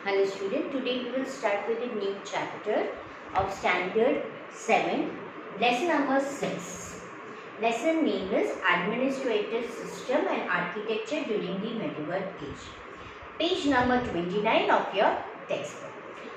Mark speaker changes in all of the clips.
Speaker 1: Hello student, today we will start with a new chapter of standard 7, lesson number 6. Lesson name is Administrative System and Architecture during the Medieval Age. Page number 29 of your textbook.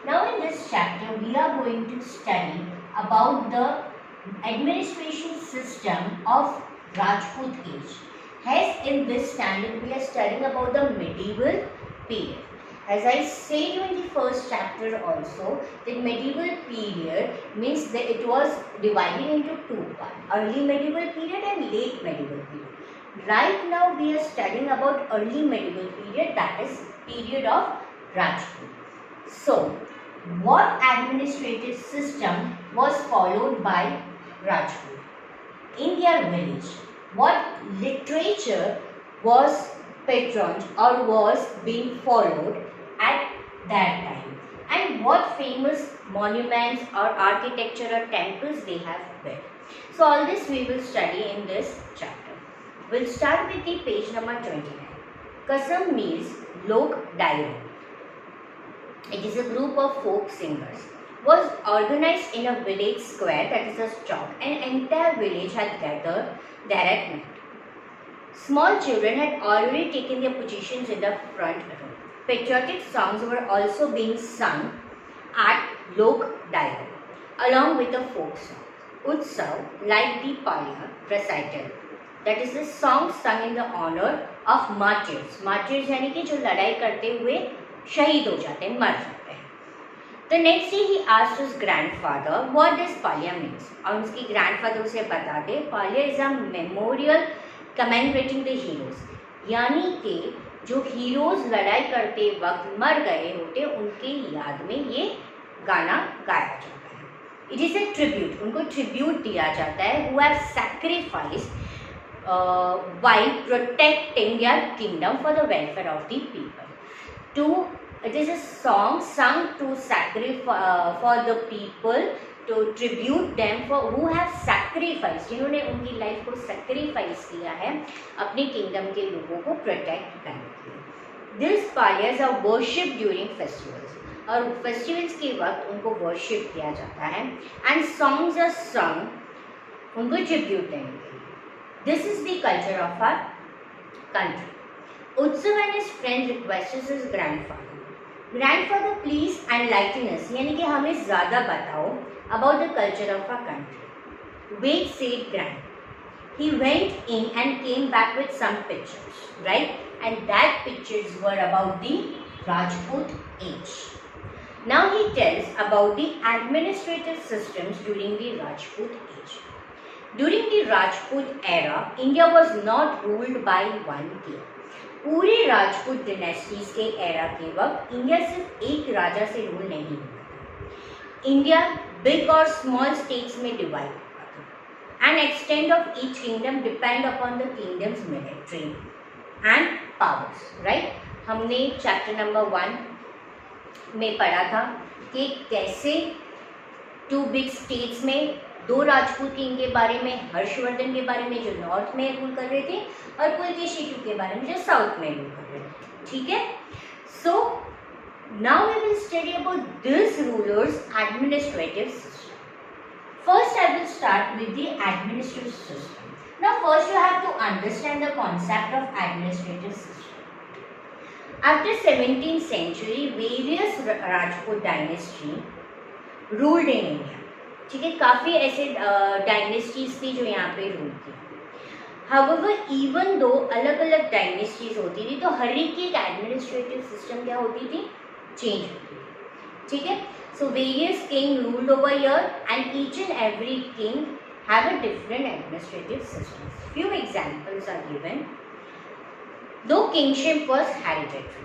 Speaker 1: Now in this chapter we are going to study about the administration system of Rajput age. Hence in this standard we are studying about the medieval period. As I said in the first chapter also, the medieval period means that it was divided into two parts, early medieval period and late medieval period. Right now we are studying about early medieval period, that is period of Rajput. So, what administrative system was followed by Rajput in their village? What literature was patroned or was being followed at that time, and what famous monuments or architecture or temples they have built. So all this we will study in this chapter. We'll start with the page number 29. Kasam means Lok Dairo. It is a group of folk singers. Was organized in a village square, that is a chowk. An entire village had gathered there at night. Small children had already taken their positions in the front row. Patriotic songs were also being sung at Lok Dairo, along with the folk song. Utsav, like the Palya recital, that is the song sung in the honor of martyrs. Martyrs यानी कि जो लड़ाई करते हुए शहीद हो जाते हैं, मर जाते हैं. The next day he asked his grandfather what this Palya means. और उसकी grandfather उसे बताते, Palya is a memorial commemorating the heroes. यानी कि जो हीरोज लड़ाई करते वक्त मर गए होते उनके याद में ये गाना गाया जाता है. इट इज़ ए ट्रिब्यूट, उनको ट्रिब्यूट दिया जाता है who have sacrificed while protecting their kingdom for the welfare of the people. To it is a song sung to sacrifice for the people, to tribute them for who have sacrificed, जिन्होंने उनकी life को sacrifice किया है अपने kingdom के लोगों को protect करने के लिए. दिस पालियाज आर वर्शिप ड्यूरिंग फेस्टिवल्स, और फेस्टिवल्स के वक्त उनको वर्शिप किया जाता है. एंड सॉन्ग्स आर सॉन्ग उनको ट्रिब्यूट देने के लिए. This is the culture of our country. Utsav and his friend requested his grandfather please enlighten us, यानी कि हमें ज़्यादा बताओ about the culture of our country. Wait, said Grand. He went in and came back with some pictures, right? And that pictures were about the Rajput age. Now he tells about the administrative systems during the Rajput age. During the Rajput era, India was not ruled by one king. पूरे Rajput dynasties के era के वक्त India सिर्फ एक राजा से rule नहीं हुआ. India big और स्मॉल स्टेट्स में डिवाइड हुआ था. And extend of each kingdom depend upon the kingdoms military and powers. Right, हमने चैप्टर नंबर 1 में पढ़ा था कि कैसे टू बिग स्टेट्स में दो राजपूत किंग के बारे में, हर्षवर्धन के बारे में जो नॉर्थ में रूल कर रहे थे, और पुलकेशी II के बारे में जो साउथ में रूल कर रहे थे. ठीक है. सो now we will study about this ruler's administrative system. First I will start with the administrative system. Now first you have to understand the concept of administrative system. After 17th century, various Rajput dynasty ruled in India. ठीक है, काफ़ी ऐसे dynasties थी जो यहाँ पे rule की. However, even though अलग अलग डायनेस्टीज होती थी तो हर एक एडमिनिस्ट्रेटिव सिस्टम क्या होती थी, चेंज होती थी. ठीक है. So various king ruled over here and each and every king have a different administrative system. Few examples are given. दो किंगशिप वाज हेरिडिटरी,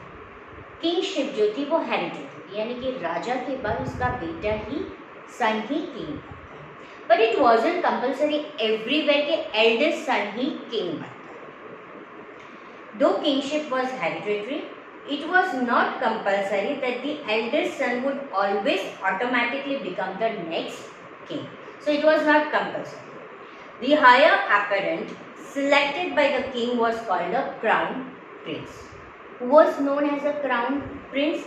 Speaker 1: किंगशिप जो थी वो हेरिडिटरी थी, यानी कि राजा के बाद उसका बेटा ही सन ही किंग बनता है. But it wasn't compulsory everywhere के एल्डेस्ट सन ही किंग बनता है. दो kingship was hereditary, it was not compulsory that the eldest son would always automatically become the next king. So it was not compulsory. The higher apparent selected by the king was called a crown prince. Who was known as a crown prince?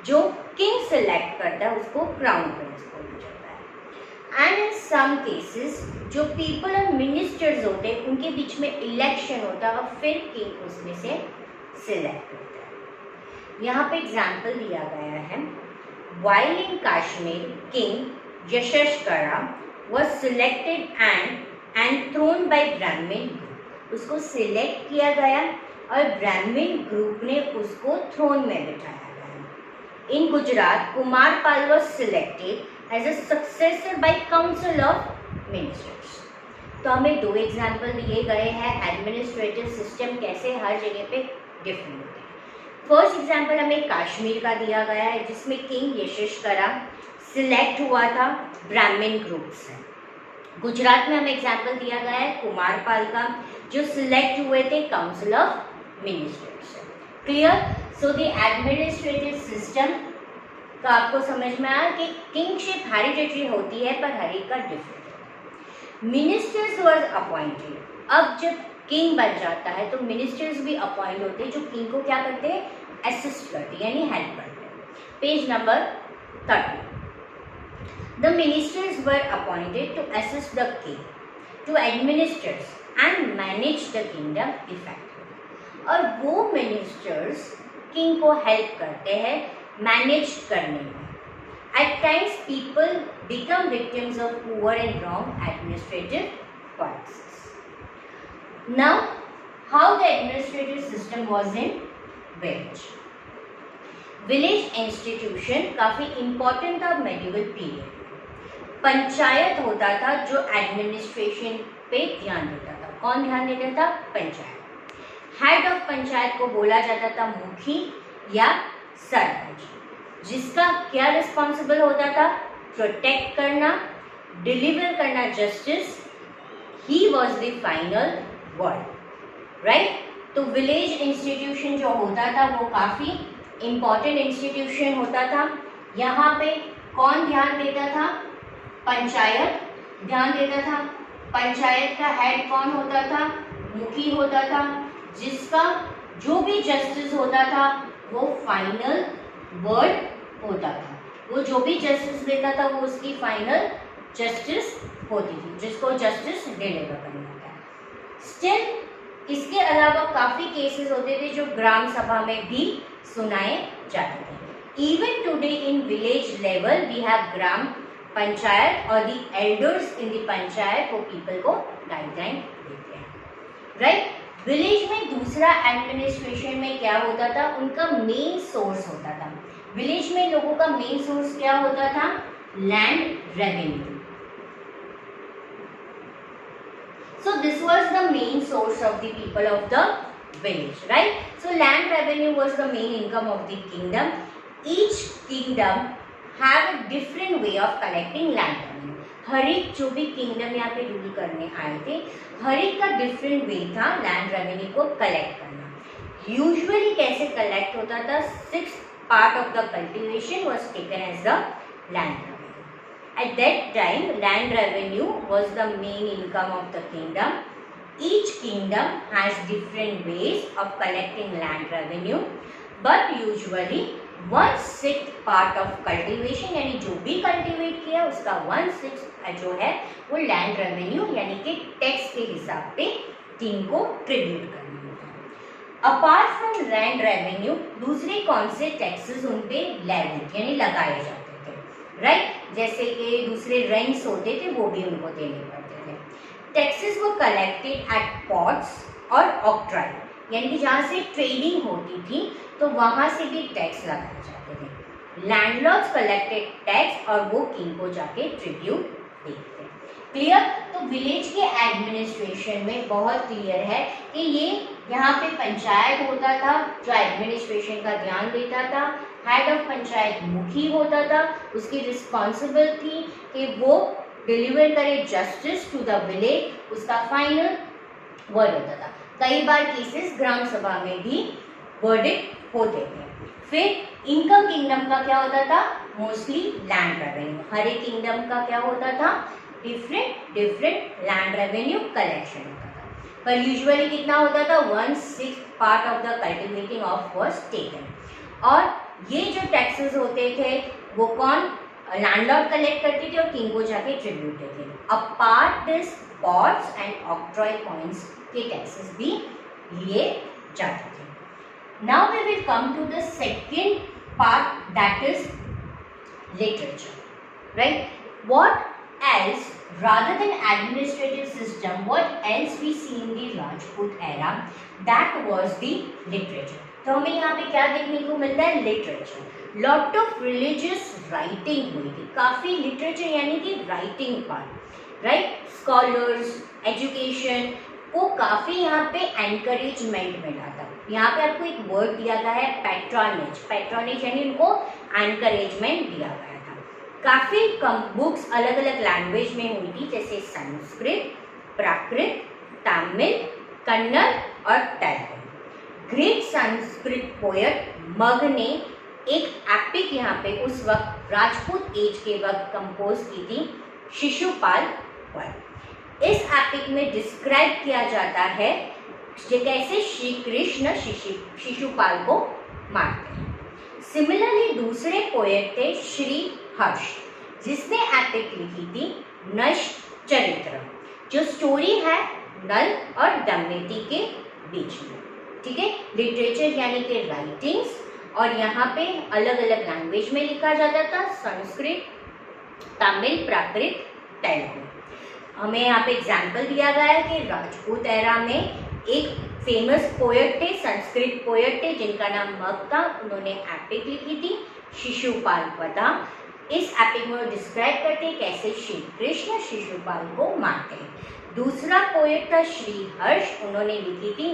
Speaker 1: जो king select करता है उसको crown Prince बोला जाता है। And in some cases जो people और ministers होते हैं उनके बीच में इलेक्शन होता है और फिर किंग उसमें से सिलेक्ट होता है। यहाँ पे एग्जाम्पल दिया गया है, while in Kashmir, King Yashashkara was selected and thrown by Brahmin group। उसको सिलेक्ट किया गया और ब्राह्मण ग्रुप ने उसको थ्रोन में बिठाया गया। इन Gujarat Kumarpal was selected as a successor by council of ministers। तो हमें दो एग्जाम्पल दिए गए हैं एडमिनिस्ट्रेटिव सिस्टम कैसे हर जगह पे डिफरेंट होते हैं। फर्स्ट एग्जाम्पल हमें कश्मीर का दिया गया है जिसमें किंग यशस्करा सिलेक्ट हुआ था ब्राह्मण ग्रुप से। गुजरात में हमें एग्जाम्पल दिया गया है कुमारपाल का जो सिलेक्ट हुए थे काउंसिल ऑफ मिनिस्टर्स से। Clear? So the administrative system का आपको समझ में आया कि किंगशिप हेरिडिटरी होती है पर हर एक का डिफरेंट है। मिनिस्टर्स वाज अपॉइंटेड, अब जब किंग बन जाता है तो मिनिस्टर्स भी अपॉइंट होते हैं जो किंग को क्या करते हैं, असिस्ट करते हैं यानी हेल्प करते हैं। Page number 30। The ministers were appointed to assist the king to administers and manage the kingdom effectively. और वो मिनिस्टर्स किंग को हेल्प करते हैं मैनेज करने में। At times people become victims of poor and wrong administrative policies. Now, how the administrative system was in village? Village institution काफी important था medieval period। Panchayat होता था जो एडमिनिस्ट्रेशन पे ध्यान देता था। कौन ध्यान देता था? पंचायत। हेड ऑफ पंचायत को बोला जाता था मुखी या सरपंच, जिसका क्या रिस्पॉन्सिबल होता था? प्रोटेक्ट करना, डिलीवर करना justice. He was the final word, right? तो विलेज इंस्टीट्यूशन जो होता था वो काफ़ी इम्पॉर्टेंट इंस्टीट्यूशन होता था। यहाँ पे कौन ध्यान देता था? पंचायत ध्यान देता था। पंचायत का हेड कौन होता था? मुखी होता था, जिसका जो भी जस्टिस होता था वो फाइनल वर्ड होता था। वो जो भी जस्टिस देता था वो उसकी फाइनल जस्टिस होती थी, जिसको जस्टिस डिलीवर करना था। स्टिल इसके अलावा काफ़ी केसेस होते थे जो ग्राम सभा में भी सुनाए जाते थे। Even today in village level we have gram panchayat और the elders in the panchayat वो पीपल को गाइडलाइन देते हैं, राइट? विलेज में दूसरा एडमिनिस्ट्रेशन में क्या होता था? उनका मेन सोर्स होता था। विलेज में लोगों का मेन सोर्स क्या होता था? Land revenue. So this was the main source of the people of the village, right? So land revenue was the main income of the kingdom. Each kingdom have a different way of collecting land revenue. हर एक जो भी kingdom यहाँ पे rule करने आए थे, हर एक का डिफरेंट वे था लैंड रेवेन्यू को कलेक्ट करना। यूजुअली कैसे कलेक्ट होता था? 6th part of the cultivation was taken as the land revenue. At that time, land revenue was the main income of the kingdom. Each kingdom has different ways of collecting land revenue, but usually 1/6 part of cultivation यानी जो भी cultivate किया उसका 1/6 जो है वो land revenue यानी कि टैक्स के हिसाब पे किंग को ट्रिब्यूट करना होता है। अपार्ट फ्रॉम लैंड रेवेन्यू दूसरे कौन से टैक्सेस उन पे लेविड यानी लगाए जाते थे, राइट? जैसे कि दूसरे रेंट्स होते थे वो भी उनको देने पड़ते थे। टैक्सेस वो कलेक्टेड एट पोर्ट्स और ऑक्ट्राई यानी कि जहाँ से ट्रेडिंग होती थी तो वहाँ से भी टैक्स लगाए जाते थे। लैंडलॉर्ड्स कलेक्टेड टैक्स और वो किंग को जाके ट्रिब्यूट देते थे। क्लियर? तो विलेज के एडमिनिस्ट्रेशन में बहुत क्लियर है कि ये यहाँ पे पंचायत होता था जो एडमिनिस्ट्रेशन का ध्यान देता था। हेड ऑफ पंचायत मुखी होता था, उसकी रिस्पॉन्सिबल थी कि वो डिलीवर करे जस्टिस टू द विलेज, उसका फाइनल वर्ड होता था। कई बार केसेस ग्राम सभा में भी वर्डिक्ट होते थे। फिर इनकम किंगडम का क्या होता था? Mostly land revenue. हर एक किंगडम का क्या होता था? डिफरेंट लैंड रेवेन्यू कलेक्शन होता था, पर यूजुअली कितना होता था? 1/6 part of the cultivating of was taken. और ये जो टैक्सेस होते थे वो कौन, लैंडलॉर्ड कलेक्ट करते थे और किंग को जाके ट्रिब्यूट देते थे। Apart this pots and octroi coins के टैक्सेस भी लिए जाते थे। Now we will come to the second part, that is literature, right? What else rather than administrative system, what else we see in the Rajput era, that was the literature. तो हमें यहाँ पे क्या देखने को मिलता है, literature. Lot of religious writing हुई थी, काफ़ी लिटरेचर यानी कि writing part, right? Scholars, education को काफ़ी यहाँ पे एनकरेजमेंट मिला था। यहाँ पे आपको एक वर्ड दिया गया है पैट्रॉनेज, पैट्रॉनेज यानी उनको एनकरेजमेंट दिया गया था। काफ़ी कम बुक्स अलग अलग लैंग्वेज में हुई थी, जैसे संस्कृत, प्राकृत, तमिल, कन्नड़ और तेलुगु। ग्रेट संस्कृत पोएट मग ने एक एपिक यहाँ पे उस वक्त राजपूत एज के वक्त कंपोज की थी, शिशुपाल वध। इस एपिक में डिस्क्राइब किया जाता है कि कैसे श्री कृष्ण शिशुपाल को मारते हैं। सिमिलरली दूसरे पोएट थे श्री हर्ष, जिसने एपिक लिखी थी नश्चरित्र, जो स्टोरी है नल और दमयंती के बीच में। ठीक है, लिटरेचर यानी कि राइटिंग्स, और यहाँ पे अलग अलग लैंग्वेज में लिखा जाता था, संस्कृत, तमिल, प्राकृत, तेलुगु। हमें यहाँ पे एग्जाम्पल दिया गया है कि राजपूत एरा में एक फेमस पोएट थे, संस्कृत पोएट थे, जिनका नाम मग था। उन्होंने एपिक लिखी थी शिशुपाल वधा। इस एपिक में डिस्क्राइब करते हैं कैसे श्री कृष्ण शिशुपाल को मारते हैं। दूसरा पोएट था श्री हर्ष, उन्होंने लिखी थी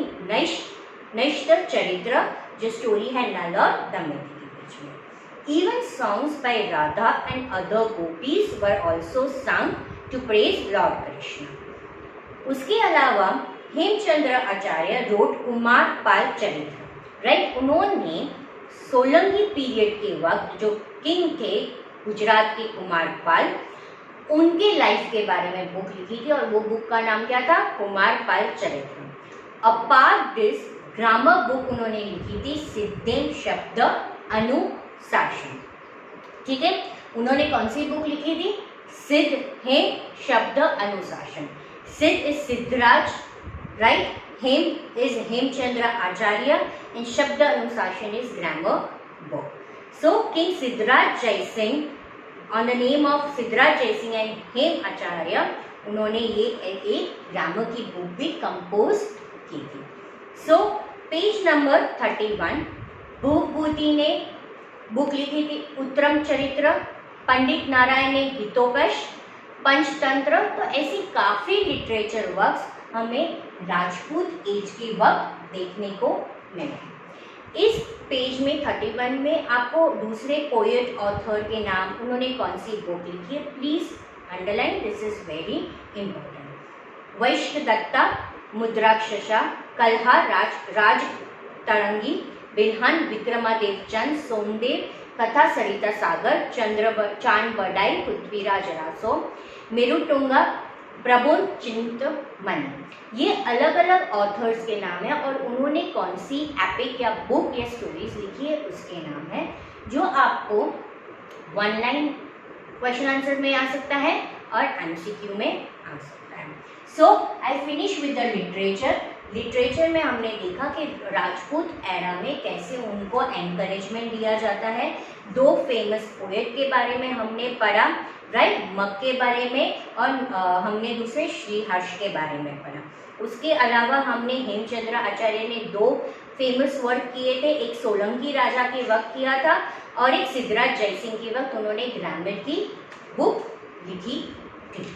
Speaker 1: नश्चरित्र, जो स्टोरी है नल और दमयंती के बीच में। Even songs by Radha and other gopis were also संग टू प्रेज लॉर्ड कृष्ण। उसके अलावा हेमचंद्र आचार्य रोट कुमार पाल चरित्र, राइट? उन्होंने सोलंकी पीरियड के वक्त जो किंग थे गुजरात के कुमार पाल, उनके लाइफ के बारे में बुक लिखी थी, और वो बुक का नाम क्या था, कुमार पाल चरित्र। अपार्ट दिस ग्रामर बुक उन्होंने लिखी थी सिद्धेम शब्द अनुशासन। ठीक है, उन्होंने कौन सी बुक लिखी थी, सिद्ध है Shabd Anushasan. Siddh is Siddhraj, right? Hem is Hemchandra Acharya and Shabd Anushasan is grammar book. So king Siddhraj Jaisingh, on the name of Siddhraj Jaisingh and Hem Acharya, उन्होंने ये एक ग्रामर की बुक भी कंपोज की थी। सो पेज नंबर 31, भूभूति ने बुक लिखी थी उत्तरम चरित्र, पंडित नारायण ने हितोपश, पंचतंत्र। तो ऐसी काफ़ी लिटरेचर वर्क्स हमें राजपूत एज के वक्त देखने को मिले। इस पेज में 31 में आपको दूसरे पोएट ऑथर के नाम, उन्होंने कौन सी बुक लिखी है, please underline, this is very important. वैश्य दत्ता, मुद्राक्षसा, कल्हा राज तरंगी, बिल्हन विक्रमादेव चंद, सोमदेव, कथा सरिता सागर, चांद बडाई, पृथ्वीराज रासो, मेरुटुंगा, प्रबोध चिंतमणि। ये अलग अलग ऑथर्स के नाम है, और उन्होंने कौन सी एपिक या बुक या स्टोरीज लिखी है उसके नाम है, जो आपको वन लाइन क्वेश्चन आंसर में आ सकता है और एमसीक्यू में आ सकता है। So I finish with the literature. Literature में हमने देखा कि राजपूत एरा में कैसे उनको एनकरेजमेंट दिया जाता है। दो फेमस पोएट के बारे में हमने पढ़ा, राइट? मग के बारे में, और हमने दूसरे श्री हर्ष के बारे में पढ़ा। उसके अलावा हमने हेमचंद्र आचार्य ने दो फेमस वर्क किए थे, एक सोलंकी राजा के वक्त किया था और एक सिद्धराज जयसिंह के वक्त उन्होंने ग्रामर की बुक लिखी थी।